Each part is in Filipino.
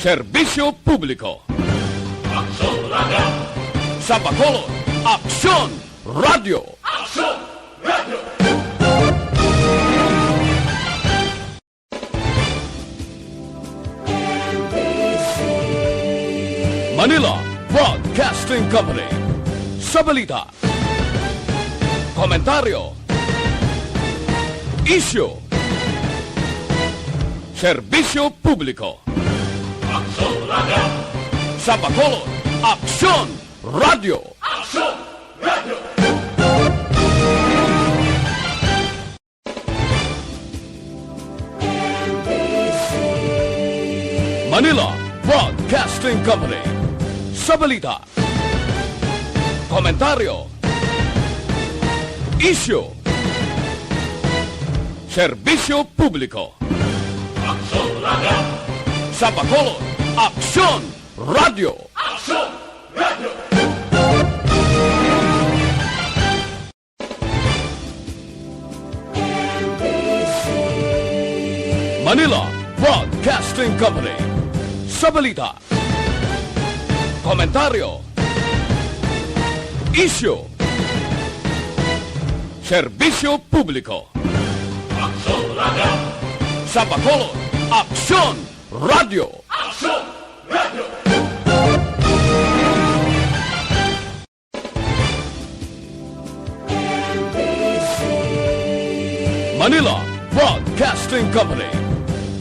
Serbisyo Publiko. Aksyon Radio! Sa Bacolod, Aksyon Radio! Aksyon Radio! Manila Broadcasting Company. Sa balita, komentaryo, isyu, serbisyo publiko. Aksyon Radio! Sa Bacolod, Aksyon Radio! Aksyon Radio! Manila Broadcasting Company. Sa balita, komentaryo, isyu, serbisyo publiko. Aksyon Radio! Sa Bacolod, Aksyon Radio! Aksyon Radio! Manila Broadcasting Company. Sa balita, komentaryo, isyu, serbisyo publiko. Aksyon Radio! Sa Bacolod, Aksyon Radio! Aksyon Radio! Manila Broadcasting Company.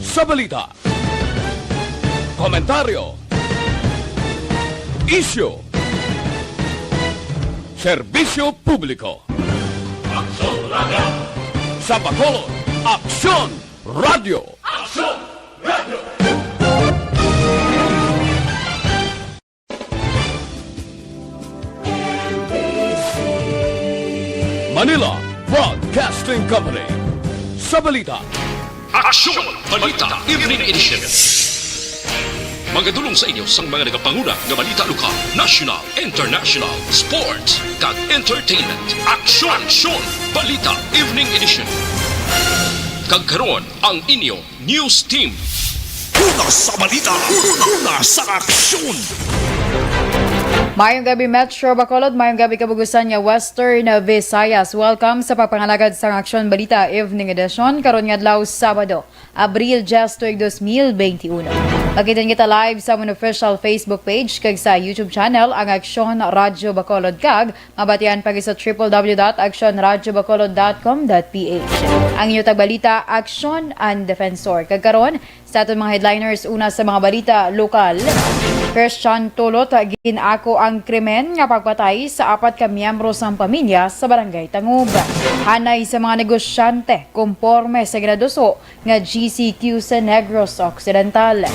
Sa balita, komentaryo, isyu, serbisyo publiko. Aksyon Radio! Sa Bacolod, Aksyon Radio! Aksyon Radio! Manila Broadcasting Company. Sa balita, Aksyon! Balita Evening Edition. Magadulong sa inyo sang mga nagapanguna nga balita lokal, national, international, sports, kag entertainment. Aksyon! Balita Evening Edition. Kag karon ang inyo news team. Una sa balita, una sa aksyon. Mayong gabi Metro Bacolod, mayong gabi kabugusan nga Western Visayas. Welcome sa papangalagad sa Aksyon Balita Evening Edition karon nga adlaw Sabado, Abril 10, 2021. Makitan kita live sa among official Facebook page kag sa YouTube channel ang Aksyon Radio Bacolod kag mabatian pagi sa www.aksyonradiobacolod.com.ph. Ang inyong tagbalita, Aksyon and Defensor. Kag karon sa aton mga headliners, una sa mga balita lokal, Christian Tulot ginako ang krimen nga pagpatay sa 4 ka miyembro sang pamilya sa Barangay Tangub. Hanay sa mga negosyante konporme sa graduso nga GCQ sa Negros Occidental.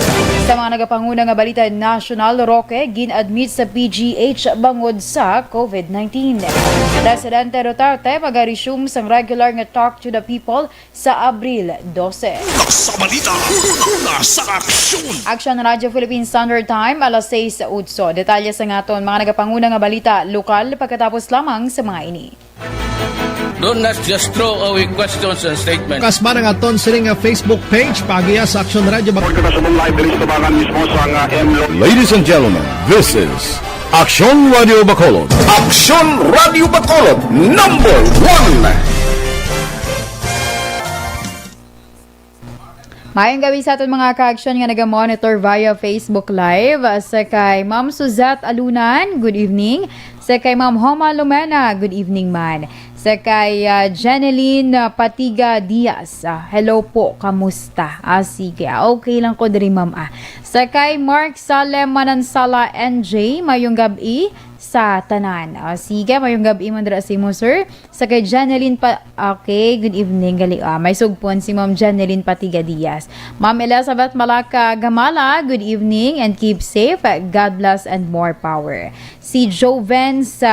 Sa mga nagapanguna nga balita national, Roque gin-admit sa PGH bangod sa COVID-19. Presidente Duterte mag-resume sang regular nga Talk to the People sa Abril 12. Sa balita, una sa aksyon. Aksyon Radio Philippine Standard Time, alas 6 utso. Detalye sa ngaton mga nagapanguna nga balita lokal pagkatapos lamang sa mga ini. Do not just throw away questions and statements. Kasma ng aton sining Facebook page pagiya sa Aksyon Radio Ladies and gentlemen, this is Aksyon Radio Bacolod. Aksyon Radio Bacolod, number 1. Mayong gabi sa aton mga ka-aksyon nga naga-monitor via Facebook Live. Sa kay Ma'am Suzette Alunan, good evening. Sa kay Ma'am Homa Lumena, good evening man. Sa kay Janeline Patiga Diaz, hello po, kamusta? Sige, okay lang ko diri ma'am. Sa kay Mark Salem Manansala NJ, mayong gabi sa tanan. Sige, mayong gabi man dira si mo sir. Sa kay Janeline okay, good evening gali. May sugpon si Ma'am Janeline Patiga Diaz. Ma'am Elizabeth Malaka Gamala, good evening and keep safe. God bless and more power. Si Jovens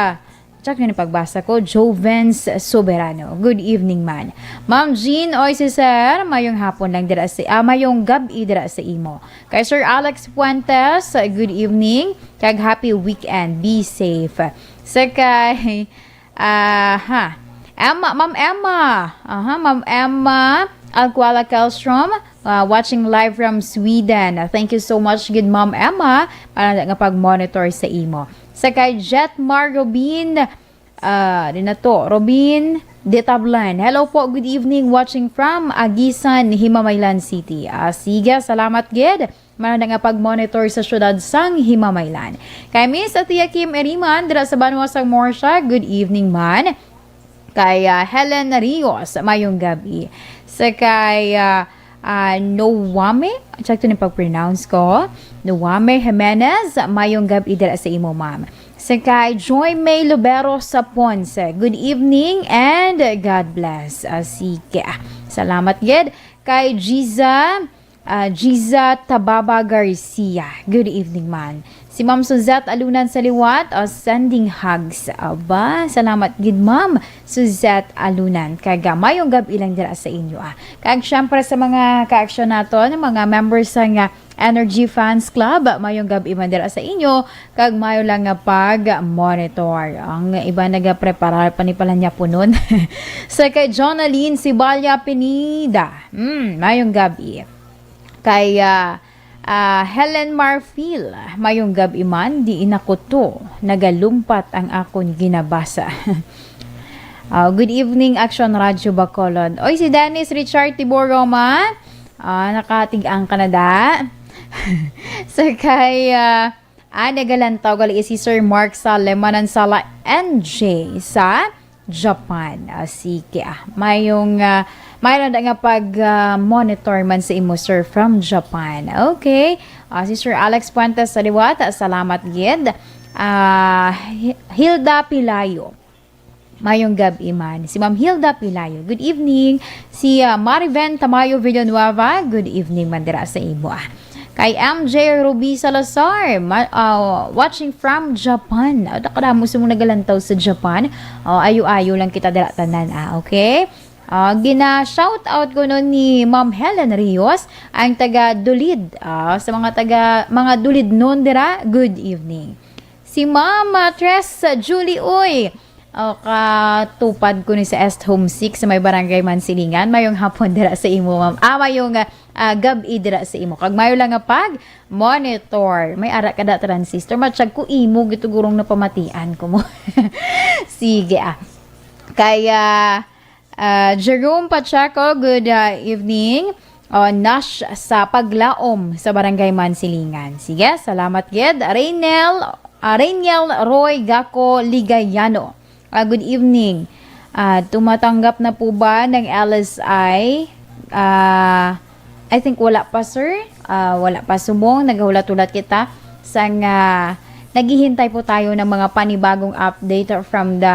check nyo pagbasa ko, Jovens Soberano. Good evening man. Ma'am Jean, oy si sir, mayong hapon lang dira sa mayong gabi dira sa imo. Kay Sir Alex Puentes, good evening. Kag happy weekend. Be safe. Sa kay Emma, Ma'am Emma. Ma'am Emma Alcuala Kelstrom, watching live from Sweden. Thank you so much, good Ma'am Emma, para nga pag-monitor sa imo. Sa kay Jetmar Robin, Robin de Tablan. Hello po, good evening, watching from Agisan, Himamaylan City. Sige, salamat gid. Manang nga pag-monitor sa syudad sang Himamaylan. Kay Miss Atia Kim Eriman, dira sa Banwasang Morsha, good evening man. Kay Helen Rios, mayong gabi. Sa kay Noame, check to ni pag-pronounce ko. Noame Jimenez, mayong gabi dira sa imo, ma'am. Sa kay Joy May Lubero sa Ponce, good evening and God bless. Sige, salamat gid. Kay Giza Tababa Garcia, good evening man. Si Ma'am Suzette Alunan sa liwat, sending hugs. Aba, salamat gid Ma'am Suzette Alunan. Kaga mayong gabi lang dira sa inyo. Kag syempre sa mga ka-aksyon naton, mga members ng Energy Fans Club, mayong gabi man dira sa inyo. Kag mayo lang nga pag-monitor. Ang iba nagapreparar pa ni pala niya po nun. Sa kay Jonaline Sibalya Pinida, mayong gabi. Kay Helen Marfil, mayong gabi man, di inakuto, nagalumpat ang akon ginabasa. Good evening, Aksyon Radio Bacolod. Oy, si Dennis Richard Tibor Roma, nakatigang Canada. So kay nagalantaw gali si Sir Mark Salemanan Sala NJ sa Japan. Sige, mayroon na nga pag-monitor man sa imo, sir, from Japan. Okay. Si Sir Alex Puentes sa liwat, salamat gid. Hilda Pilayo, mayong gabi man. Si Ma'am Hilda Pilayo, good evening. Si Mariven Tamayo Villanueva, good evening man dira sa imo. Kay MJ Ruby Salazar, watching from Japan. Kada mo sumong nagalantaw sa Japan. Ayo-ayo lang kita dira tanan. Okay? Gina-shout out ko nun ni Ma'am Helen Rios, ang taga Dulid. Sa mga Dulid nun dira, good evening. Si Ma'am Tres Julie Uy, katupad ko ni sa Est Home 6 sa may barangay Mansilingan. Mayong hapon dira sa imo, ma'am. Mayong gabi dira sa imo. Kag mayo lang nga pag monitor. May ara kada transistor. Matsyag ko imo gitugurong na pamatian ko mo. Sige Kaya Jerome Pacheco, good evening. Nash sa Paglaom sa barangay Mansilingan. Sige, salamat gid. Rainiel Roy Gaco Ligayano, good evening. Tumatanggap na po ba ng LSI? I think wala pa, sir. Wala pa, subong. Naghulat-ulat kita. Naghihintay po tayo ng mga panibagong update from the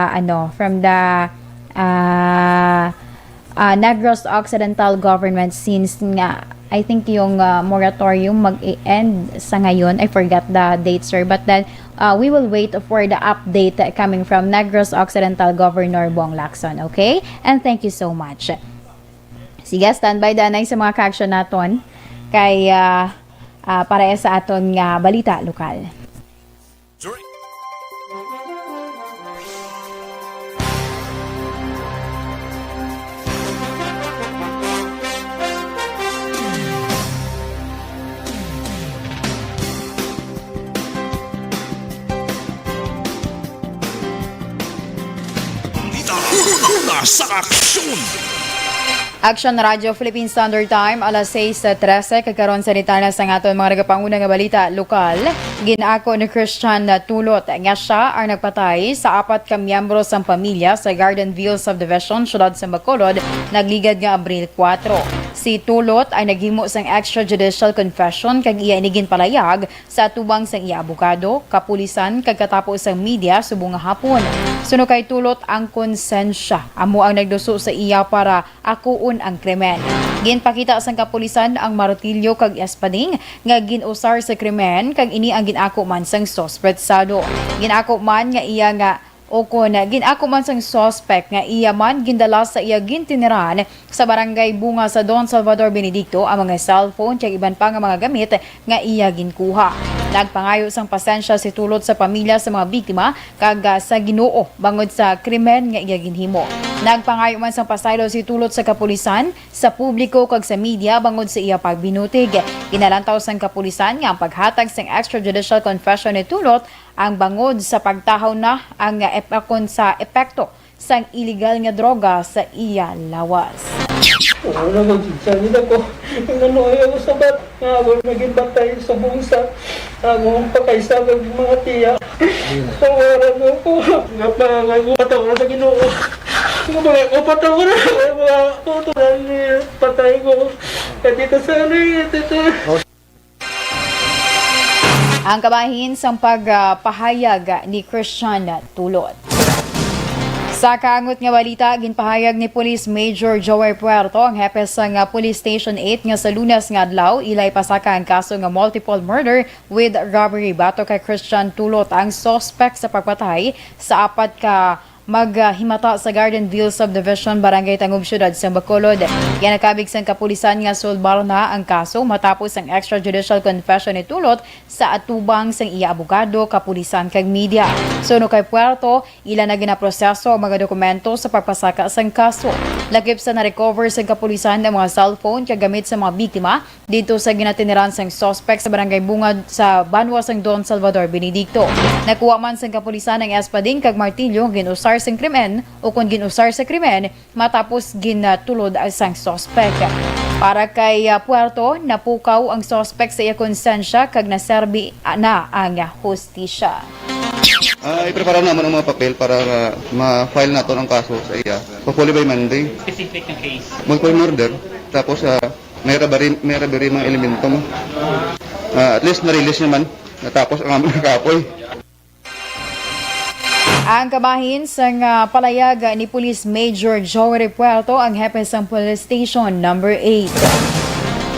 Negros Occidental Government, since nga I think yung moratorium mag-end sa ngayon. I forgot the date, sir, but then we will wait for the update coming from Negros Occidental Governor Bong Lacson. Okay, and thank you so much. Sige, standby danay sa mga ka-aksyon naton kay para sa aton nga balita lokal. Sa aksyon! Aksyon Radio Philippine Standard Time, alas 6:13, kagkaroon sa ritana sa aton mga nagapanguna nga balita lokal. Ginaako ni Christian Tulot nga siya ang nagpatay sa 4 ka miyembro sa pamilya sa Gardenville Subdivision, syudad sa Bacolod, nagligad nga Abril 4. Si Tulot ay naghimo sang extrajudicial confession kag iya inigin palayag sa atubang sang iya abogado, kapulisan kag katapos sang media subong nga hapon. Suno kay Tulot ang konsensya amo ang nagduso sa iya para akuon ang krimen. Ginpakita sang kapulisan ang martilyo kag espading nga ginusar sa krimen kag ini ang ginako man sang sospetsado. Ginako man nga iya nga ginako man sang suspect nga iya man gindala sa iya gintiniran sa barangay Bunga sa Don Salvador Benedicto ang mga cellphone kag iban pa nga mga gamit nga iya ginkuha. Nagpangayo sang pasensya si tulot sa pamilya sa mga biktima kag sa Ginoo bangod sa krimen nga iya ginhimo. Nagpangayo man sang pasaylo si tulot sa kapulisan, sa publiko kag sa media bangod sa iya pagbinutig. Kinalantaw sang kapulisan nga ang paghatag sang extrajudicial confession ni tulot ang bangod sa pagtahaw na ang epekon sa epekto sang illegal nga droga sa iya lawas. Wala magsisanin ako. Nanoy ako sa bat. Ako naging batay sa bungsa. Ako pakaisagag mga tiya. Tawaran ako. Ngapataw na sa Ginoo. Ngapataw ko na. Mga tutunan niya. Patay ko. Kaya dito sa dito. Ang kabahin sa pagpahayag ni Christian Tulot. Sa kaangot nga balita, ginpahayag ni Police Major Joey Puerto ang hepe sa Police Station 8 nga sa Lunes nga adlaw ilay pasaka ang kaso nga multiple murder with robbery bato kay Christian Tulot ang suspect sa pagpatay sa apat ka maghimata sa Gardenville Subdivision, Barangay Tangub, Syudad sa Bacolod. Yan nakabig sang kapulisan nga sulbar na ang kaso matapos ang extrajudicial confession ni Tulot sa atubang sang iya abogado, kapulisan kag media. Suno kay Puerto, ila na ginaproseso ang mga dokumento sa pagpasaka sang kaso. Lakip sa na-recover sang kapulisan ang mga cellphone kag gamit sa mga biktima dito sa ginatiniran sang suspect sa Barangay Bungad sa Banwa sang Don Salvador, Benedicto. Nakuha man sang kapulisan ang espading kag martilyo ginusar sa krimen o kung ginusar sa krimen matapos ginatulod ang sang suspect. Para kay Puerto, napukaw ang suspect sa iya konsensya kag naserbi na ang hustisya. Iprepara naman ang mga papel para ma-file nato ang kaso sa iya. Hopefully by Monday. Specific na case? Multiple murder. Tapos may robbery mga elemento mo. At least na-release naman. Natapos ang aming kapoy. Ang kabahin sang palayag ni Police Major Joey Puerto ang hepe sang Police Station number 8.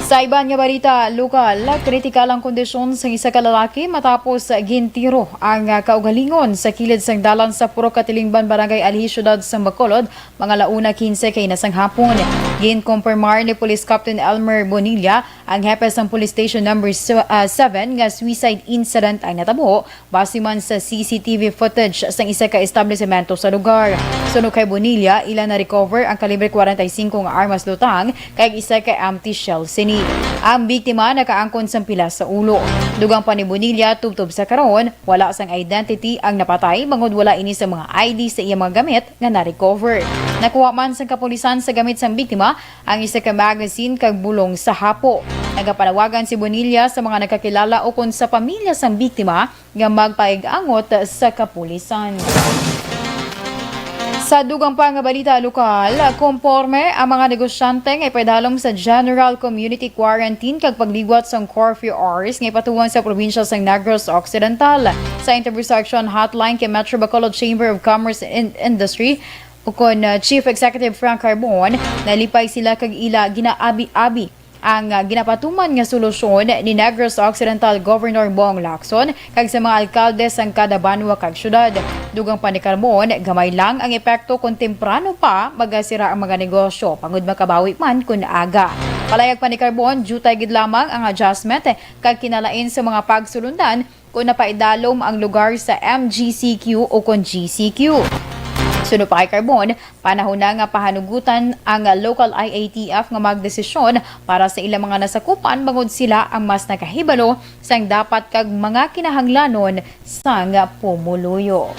Sa iban nga balita, lokal, kritikal ang kondisyon sa isa ka lalaki matapos gintiro ang kaugalingon sa kilid sang dalan sa Puro Katilingban, Barangay Alhi, Syudad sa Bacolod, mga launa 15 kay nasang hapon. Ginkompirmar ni Police Captain Elmer Bonilla ang hepe sang Police Station number 7 nga suicide incident ang natabo base man sa CCTV footage sang isa ka establishmento sa lugar. Suno kay Bonilla, ila na recover ang kalibre 45 nga armas lutang kay isa ka empty shell sini. Ang biktima nakaangkon sa pila sa ulo. Dugang pa ni Bonilla, tubtob sa karon, wala sang identity ang napatay bangod wala ini sa mga ID sa iya mga gamit nga na-recover. Nakuha man sa kapulisan sa gamit sang biktima ang isa ka magazine kag bulong sa hapo. Nagapanawagan si Bonilla sa mga nakakilala o kun sa pamilya sang biktima nga magpaig-angot sa kapulisan. Sa dugang pa nga balita lokal, konporme ang mga negosyante nga ipadalom sa General Community Quarantine kag pagliwat sa curfew hours nga ipatuwan sa probinsya sa Negros Occidental. Sa interview sa Aksyon hotline kay Metro Bacolod Chamber of Commerce and Industry, ukon Chief Executive Frank Carbon, nalipay sila kag ila ginaabi-abi ang ginapatuman nga solusyon ni Negros Occidental Governor Bong Lacson kag sa mga alkalde sang kada banwa kag syudad. Dugang pa ni Carbon, gamay lang ang epekto kung temprano pa magasira ang mga negosyo pangud makabawi man kun aga. Palayag pa ni Carbon, jutay gid lamang ang adjustment kag kinalain sa mga pagsulundan kung napaidalom ang lugar sa MGCQ o kung GCQ. Suno pa kay Carbon, panahon na nga pahanugutan ang local IATF nga magdesisyon para sa ilang mga nasakupan bangod sila ang mas nakahibalo sang dapat kag mga kinahanglanon sang pumuluyo.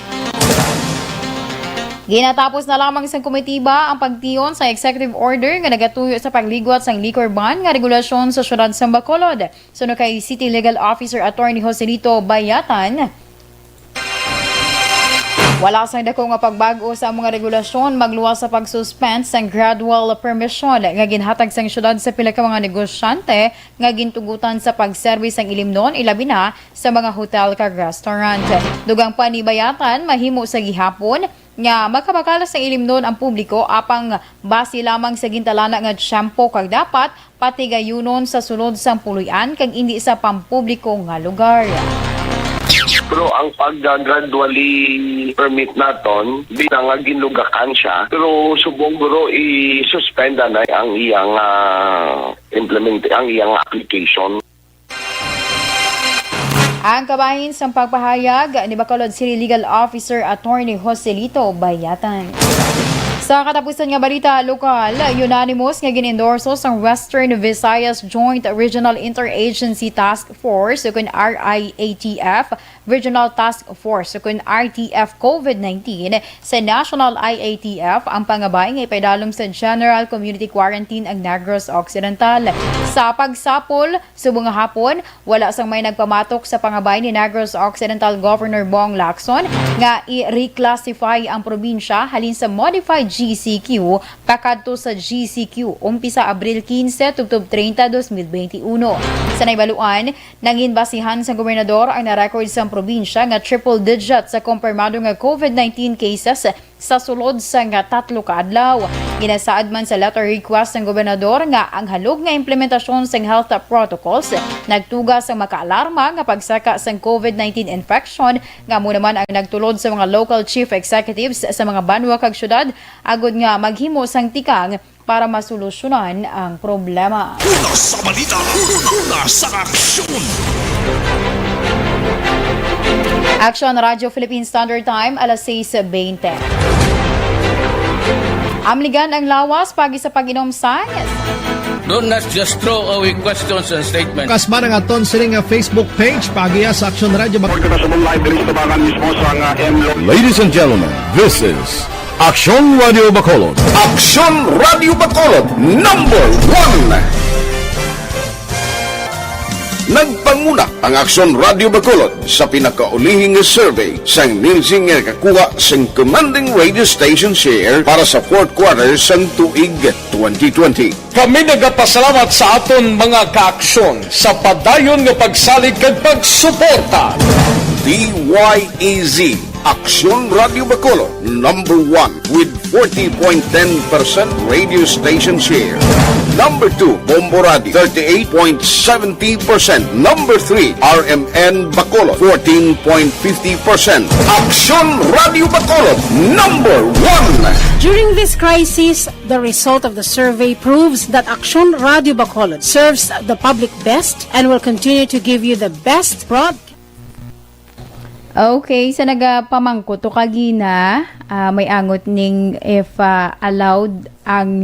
Ginatapos na lamang sa komitiba ang pagtiyon sa executive order nga nagatuyo sa pagligwat sang liquor ban nga regulasyon sa syudad sa Bacolod. Suno kay City Legal Officer Attorney Joselito Bayatan, wala sang dako nga pagbago sa mga regulasyon magluwas sa pagsuspend sang gradual permission nga ginhatag sang syudad sa pila ka mga negosyante nga gintugutan sa pagservice sang ilimnon ilabi na sa mga hotel kag restaurant. Dugang pa ni Bayatan, mahimo sa gihapon nga makabakala sa ilimnon ang publiko apang base lamang sa gintalana nga shampoo kag dapat pati gayunon sa sulod sang puluyan kag indi sa pampubliko nga lugar. Pero ang pag-gradually permit naton, di na nga ginugakan siya. Pero subong guro i-suspenda na ang iyang ang iyang application. Ang kabahin sa pagpahayag ni Bacolod City Legal Officer Attorney Joselito Bayatan. Sa katapusan nga balita lokal, unanimous nga ginendorso sa Western Visayas Joint Regional Interagency Task Force kun RIATF Regional Task Force kun RTF COVID-19 sa National IATF ang pangabay nga ipaidalom sa General Community Quarantine ang Negros Occidental. Sa pagsapol, subong hapon, wala sang may nagpamatok sa pangabay ni Negros Occidental Governor Bong Lacson nga i-reclassify ang probinsya halin sa modified GCQ pakadto sa GCQ umpisa Abril 15 tubtob 30 2021. Sa naibaluan, nangin basihan sa gobernador ang na-record sa probinsya nga triple digit sa kumpirmado nga COVID-19 cases sa sulod sa nga 3 ka adlaw. Ginasaad man sa letter request ng gobernador nga ang halog nga implementasyon sa health protocols nagtuga sa makaalarma nga pagsaka sa COVID-19 infection nga mo naman ang nagtulod sa mga local chief executives sa mga banwa kag syudad agud nga maghimo sang tikang para masolusyonan ang problema. Una sa balita, una sa aksyon. Aksyon Radio Philippine Standard Time, alas 6:20. Amligan ang lawas pagi sa pag-inom science. Do not just throw away questions and statements. Kasma ng aton sining Facebook page pagiya sa Aksyon Radio Bacolod. Ladies and gentlemen, this is Aksyon Radio Bacolod. Aksyon Radio Bacolod, number 1. Nagpanguna ang Aksyon Radio Bacolod sa pinakaulihing survey sang ninsing nga kakuha sang commanding radio station share para sa fourth quarter sang tuig 2020. Kami nagapasalamat sa aton mga kaaksyon sa padayon nga pagsalig kag pagsuporta. DYEZ Aksyon Radio Bacolod, number 1 with 40.10% radio station share. Number 2, Bombo Radio, 38.70%. Number 3, RMN Bacolod, 14.50%. Aksyon Radio Bacolod, number 1. During this crisis, the result of the survey proves that Aksyon Radio Bacolod serves the public best and will continue to give you the best broadcast. Okay, sa nagapamangko to kagina, may angot ning if allowed ang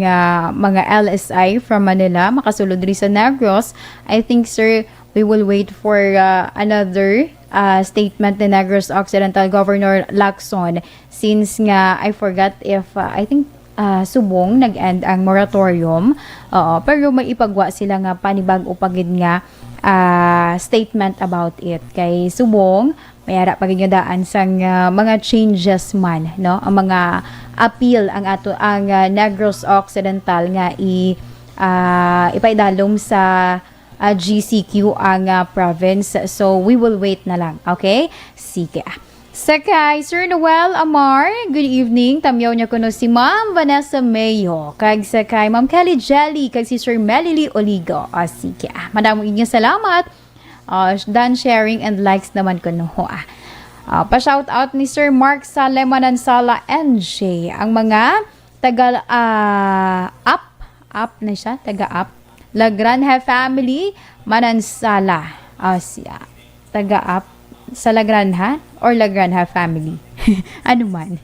mga LSI from Manila makasulod rin sa Negros. I think, sir, we will wait for another statement ni Negros Occidental Governor Lacson since nga I forgot if I think subong nag-end ang moratorium. Pero may ipagwa sila nga panibag upagid nga statement about it. Kay subong mayara pagigdaan sang mga changes man, no, ang mga appeal ang Negros Occidental nga ipaidalom sa GCQ ang province. So we will wait na lang, okay? Sige. Sakay, Sir Noel Amar, good evening. Tamyaw niya kuno si Ma'am Vanessa Mayo, kag sakay Ma'am Kelly Jelly, kag si Sir Melily Oligo. Sige. Madamong inyong salamat. Done sharing and likes naman ko no. Pa-shout out ni Sir Mark Salemanan Sala NJ ang mga taga up na siya, taga up Lagranha family Manansala. Siya taga up sa Lagranha or Lagranha family. Ano man.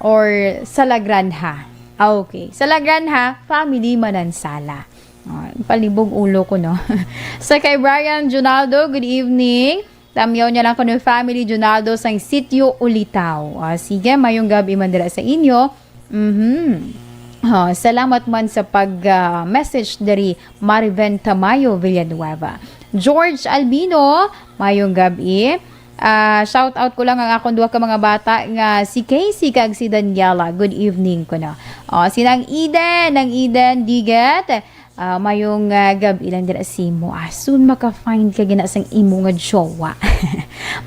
Or sa Lagranha. Okay. Sa Lagranha family Manansala. Palibog ulo ko, no? Sa kay Brian Junaldo, good evening. Tamyaw niya lang ko ng family Junaldo sa Sitio Ulitaw. Sige, mayong gabi man dira sa inyo. Salamat man sa pag-message dari Mariven Tamayo Villanueva. George Albino, mayong gabi. Shout out ko lang ang akong duha ka mga bata nga si Casey kag si Daniela. Good evening ko na. Sinang Eden Diget. Mayong gabi lang dira si mo. Soon maka-find ka gina sang imo nga jowa.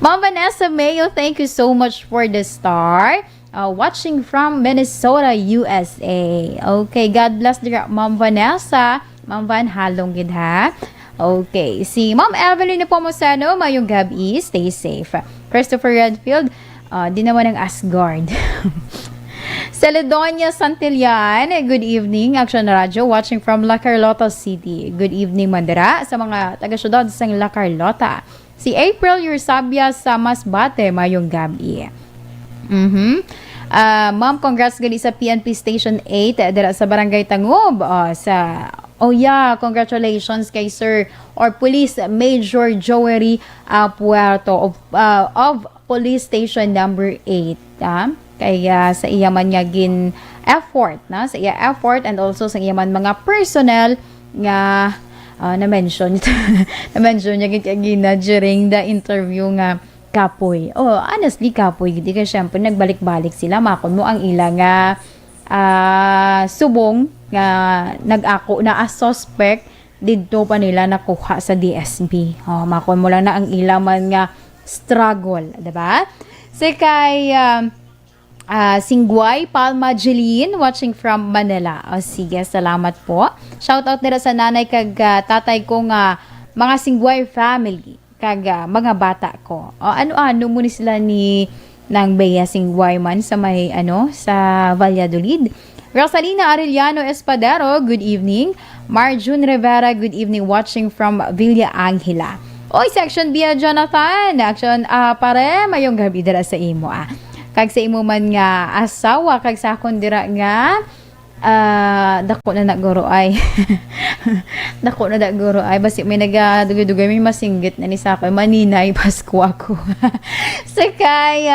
Ma'am Vanessa Mayo, thank you so much for the star. Watching from Minnesota, USA. Okay, God bless dira Ma'am Vanessa. Ma'am Van, halong gid ha. Okay, si Ma'am Evelyn Pomosano, mayong gabi, stay safe. Christopher Redfield, di naman ang Asgard. Celedonia Santillan, good evening. Aksyon Radio, watching from La Carlota City. Good evening, Mandara, sa mga taga-syudad sa La Carlota. Si April Yursabia sa Masbate, mayong gabi. Ma'am, congrats gali sa PNP Station 8 dira sa Barangay Tangob. Congratulations kay Sir or Police Major Joey Puerto of Police Station number 8. Kaya sa iya man nga gin effort na sa iya effort and also sa iya man mga personnel nga na-mention niya gina during the interview nga kapoy. Honestly, kapoy. Hindi ka syempre nagbalik-balik sila. Makon mo ang ilang subong nga nag-ako na as suspect dito pa nila nakuha sa DSB. Makon mo lang na ang ilang man nga struggle. Diba? Kay Singguay Palma Jeline watching from Manila. Sige, salamat po. Shoutout nila sa nanay kag tatay ko nga mga Singguay family. Kag mga bata ko. Ano muna sila ni nang Bea Singguay man sa may sa Valladolid. Rosalina Arellano Espadero, good evening. Marjun Rivera, good evening watching from Villa Angela. Section B Jonathan. Action pare mayong gabi dira sa imo Kag sa imo man nga asawa kag sa akon dira nga dako na naguro ay dako na naguro ay basi may nagadugoy-dugoy may masinggit na ni sa ako maninay Pasko ako. Kay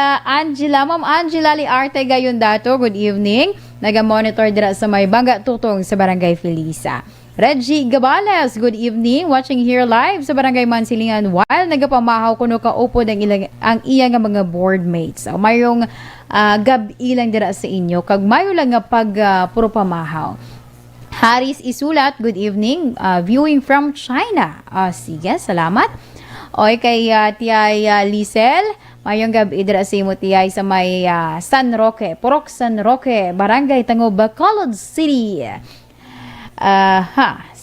Ma'am Angela Liarte gayon dato, good evening. Naga-monitor dira sa may Bangga Tutong sa Barangay Felisa. Reggie Gabales, good evening. Watching here live sa Barangay Mansilingan while nagapamahaw kuno ka upod ang iya nga mga board mates. Mayong gabi lang dira sa inyo kag mayo lang nga pag puro pamahaw. Haris Isulat, good evening. Viewing from China. Sige, salamat. Kay Tiyay Lisel, mayong gabi dira sa imo Tiyay sa may San Roque, Purok San Roque, Barangay Tangob, Bacolod City.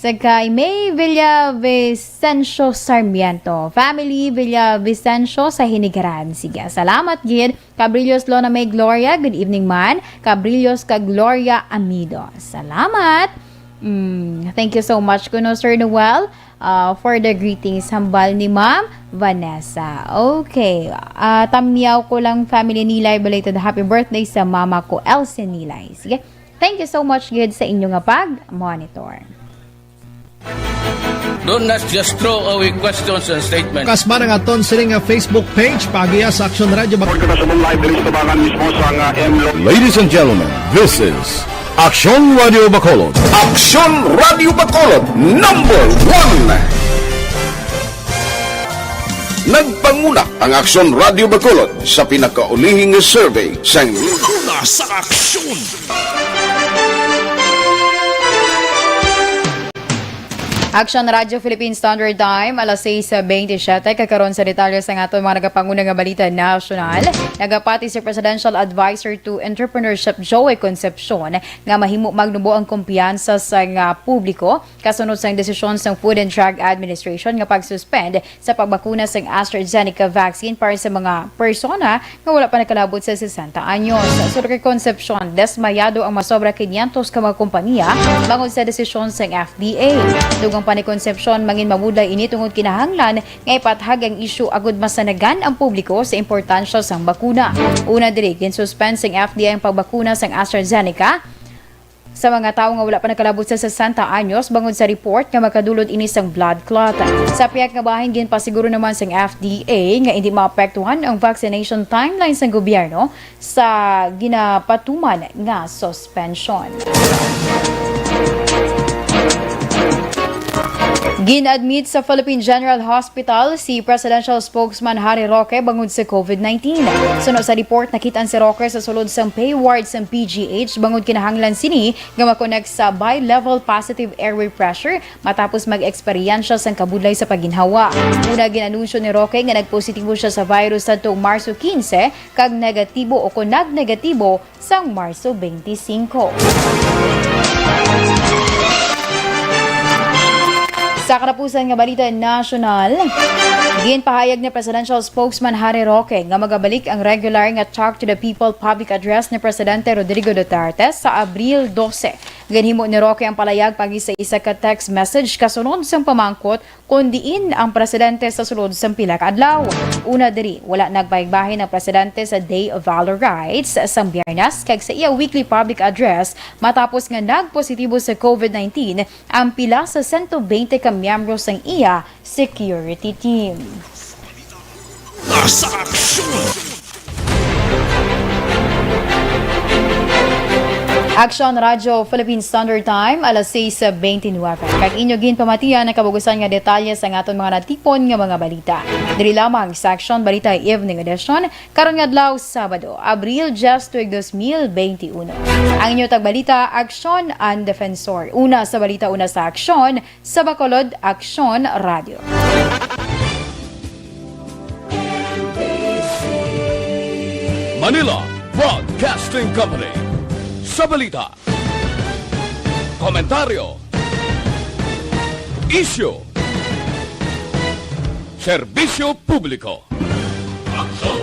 Kay May Villavicencio Sarmiento, Family Villavicencio sa Hinigaran. Sige, salamat gid. Cabrillos Lona May Gloria, good evening man. Cabrillos ka Gloria Amido. Salamat. Thank you so much kuno Sir Noel for the greetings. Hambal ni Ma'am Vanessa. Okay. Tamyaw ko lang family Nilay, belated happy birthday sa mama ko Elsie Nilay. Sige. Thank you so much good sa inyo nga pag-monitor. Don't just throw away questions and statements. Kasma ng aton siling nga Facebook page pagiya sa Aksyon Radio Bacolod. Ladies and gentlemen, this is Aksyon Radio Bacolod. Aksyon Radio Bacolod number 1. Nagpanguna ang Aksyon Radio Bacolod sa pinakaulihing survey sa Sa aksyon! Aksyon Radio Philippine Standard Time, alas 6:27, kakaroon sa detalye sa nga mga nagapanguna nga balita nasyonal. Nagapati si Presidential Advisor to Entrepreneurship Joey Concepcion nga mahimo magnubo ang kumpiyansa sa nga publiko kasunod sa desisyon sa Food and Drug Administration nga pag-suspend sa pagbakuna sa AstraZeneca vaccine para sa mga persona nga wala pa nakalabot sa 60 anyos. Sa kay Concepcion, desmayado ang masobra 500 ka mga kompanya bangod sa desisyon sa FDA. Dugang pa ni Concepcion mangin mabudlay ini tungod kinahanglan nga ipathag ang isyu agud masanagan ang publiko sa importansya sang bakuna. Una diri gin-suspend sang FDA ang pagbakuna sang AstraZeneca sa mga tawo nga wala pa nakalabot sa 60 anyos bangod sa report nga makadulot ini sang blood clot. Sa piyak nga bahin ginpasiguro naman sang FDA nga hindi maapektuhan ang vaccination timeline sang gobyerno sa ginapatuman nga suspension. Gin-admit sa Philippine General Hospital si Presidential Spokesman Harry Roque bangod sa COVID-19. Sunod sa report, nakitaan si Roque sa sulod sang pay ward sa PGH bangod kinahanglan sini nga makonect sa bi-level positive airway pressure matapos mag-eksperyensya sang kabudlay sa paginhawa. Una ginanunsyo ni Roque nga nagpositibo siya sa virus sa tuong Marso 15 kag negatibo o kung nag-negatibo sang Marso 25. Sa karapusan nga balita nasyonal, ginpahayag ni Presidential Spokesman Harry Roque nga magabalik ang regular nga Talk to the People public address ni Presidente Rodrigo Duterte sa Abril 12. Ganhimo ni Roque ang palayag pag isa ka text message kasunod sang pamangkot kundiin ang presidente sa sulod sa pila ka adlaw. Una diri, wala nagpaigbahin ang presidente sa Day of Valor Rights sa Biyernes kag sa iya weekly public address matapos nga nagpositibo sa COVID-19 ang pila sa 120 ka miyembro sang iya security team. Nasa aksyon! Aksyon Radio Philippine Standard Time alas 6:29. Kag inyo gin pamatian ang kabugusan nga detalye sa aton mga natipon nga mga balita. Diri lamang sa Aksyon Balita Evening Edition karon nga adlaw Sabado, Abril 10, 2021. Ang inyo tagbalita Aksyon and Defensor. Una sa balita, una sa Aksyon, sa Bacolod Aksyon Radio. Manila Broadcasting Company. Sa balita, komentaryo, isyu, serbisyo publiko. Aksyon